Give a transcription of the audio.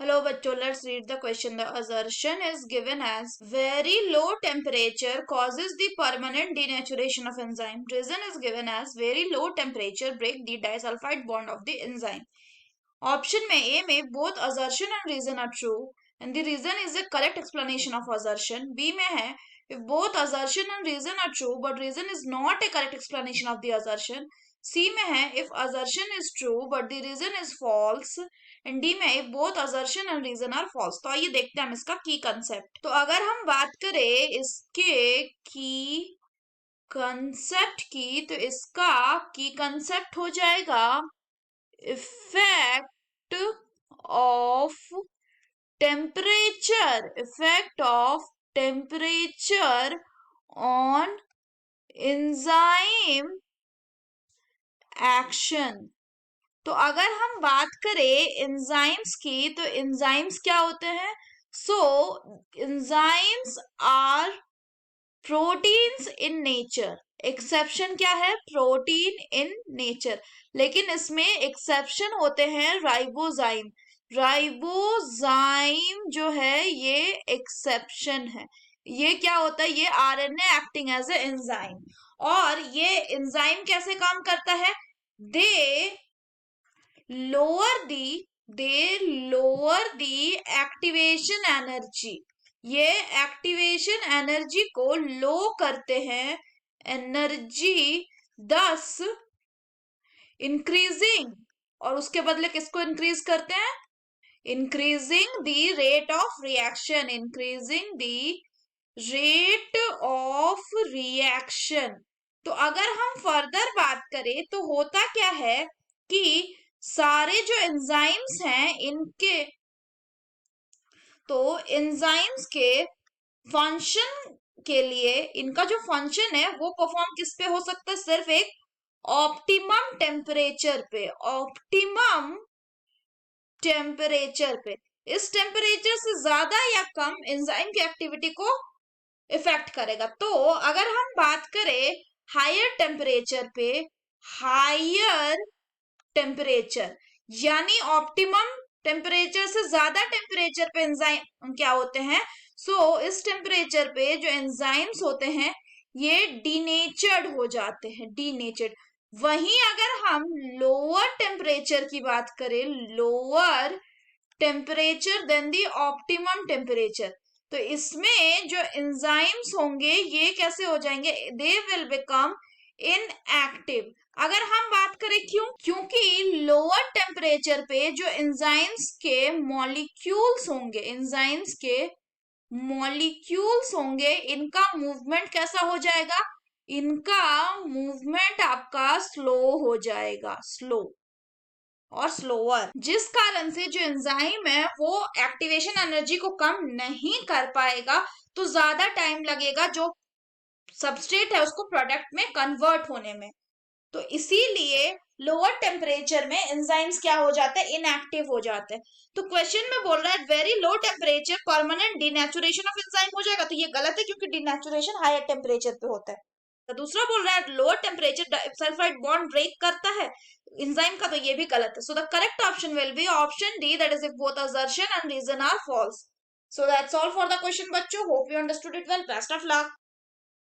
Hello, bachcho. Let's read the question. The assertion is given as very low temperature causes the permanent denaturation of enzyme. Reason is given as very low temperature break the disulfide bond of the enzyme. Option में A में both assertion and reason are true and the reason is a correct explanation of assertion. B में है if both assertion and reason are true but reason is not a correct explanation of the assertion. C में है if assertion is true but the reason is false and D में if both assertion and reason are false. तो आइए देखते हैं हम इसका की कंसेप्ट. तो अगर हम बात करें इसके की कंसेप्ट की तो इसका की कंसेप्ट हो जाएगा effect of temperature on enzyme action. तो अगर हम बात करें एंजाइम्स की तो एंजाइम्स क्या होते हैं? So enzymes are proteins in nature. Exception क्या है? Protein in nature. लेकिन इसमें एक्सेप्शन होते हैं राइबोजाइम. राइबोजाइम जो है ये एक्सेप्शन है. ये क्या होता है? ये RNA acting as a enzyme. और ये एंजाइम कैसे काम करता है? They lower the activation energy. ये एक्टिवेशन एनर्जी को लो करते हैं. एनर्जी दस इंक्रीजिंग. और उसके बदले किसको इंक्रीज करते हैं? Increasing the rate of reaction. Increasing the rate of reaction. तो अगर हम फर्दर बात करें तो होता क्या है कि सारे जो एंजाइम्स हैं इनके तो एंजाइम्स के फंक्शन के लिए इनका जो फंक्शन है वो परफॉर्म किस पे हो सकता है? सिर्फ एक ऑप्टिमम टेम्परेचर पे. ऑप्टिमम टेम्परेचर पे. इस टेम्परेचर से ज्यादा या कम एंजाइम की एक्टिविटी को इफेक्ट करेगा. तो अगर हम बात करें हायर टेम्परेचर पे, हायर टेम्परेचर यानी ऑप्टिमम टेम्परेचर से ज्यादा टेम्परेचर पे एंजाइम क्या होते हैं? सो इस टेम्परेचर पे जो एंजाइम्स होते हैं ये डीनेचर्ड हो जाते हैं. डीनेचर्ड. वहीं अगर हम लोअर टेम्परेचर की बात करें, lower temperature than the optimum temperature, तो इसमें जो एंजाइम्स होंगे ये कैसे हो जाएंगे? They will become inactive. अगर हम बात करें क्योंकि लोअर टेम्परेचर पे जो एंजाइम्स के मॉलिक्यूल्स होंगे, एंजाइम्स के मॉलिक्यूल्स होंगे, इनका मूवमेंट कैसा हो जाएगा? इनका मूवमेंट आपका स्लो हो जाएगा. स्लो और स्लोअर. जिस कारण से जो एंजाइम है वो एक्टिवेशन एनर्जी को कम नहीं कर पाएगा. तो ज्यादा टाइम लगेगा जो सबस्ट्रेट है उसको प्रोडक्ट में कन्वर्ट होने में. तो इसीलिए लोअर टेम्परेचर में एंजाइम्स क्या हो जाते हैं? इनएक्टिव हो जाते हैं. तो क्वेश्चन में बोल रहा है very low temperature permanent denaturation of enzyme हो जाएगा. तो ये गलत है क्योंकि डिनेचुरेशन हायर टेम्परेचर पे होता है. तो दूसरा बोल रहा है lower temperature sulphide bond break करता है एंजाइम का. तो ये भी गलत है. So the correct option will be option D, that is if both assertion and reason are false. So that's all for the question, बच्चों. Hope you understood it well. Best of luck.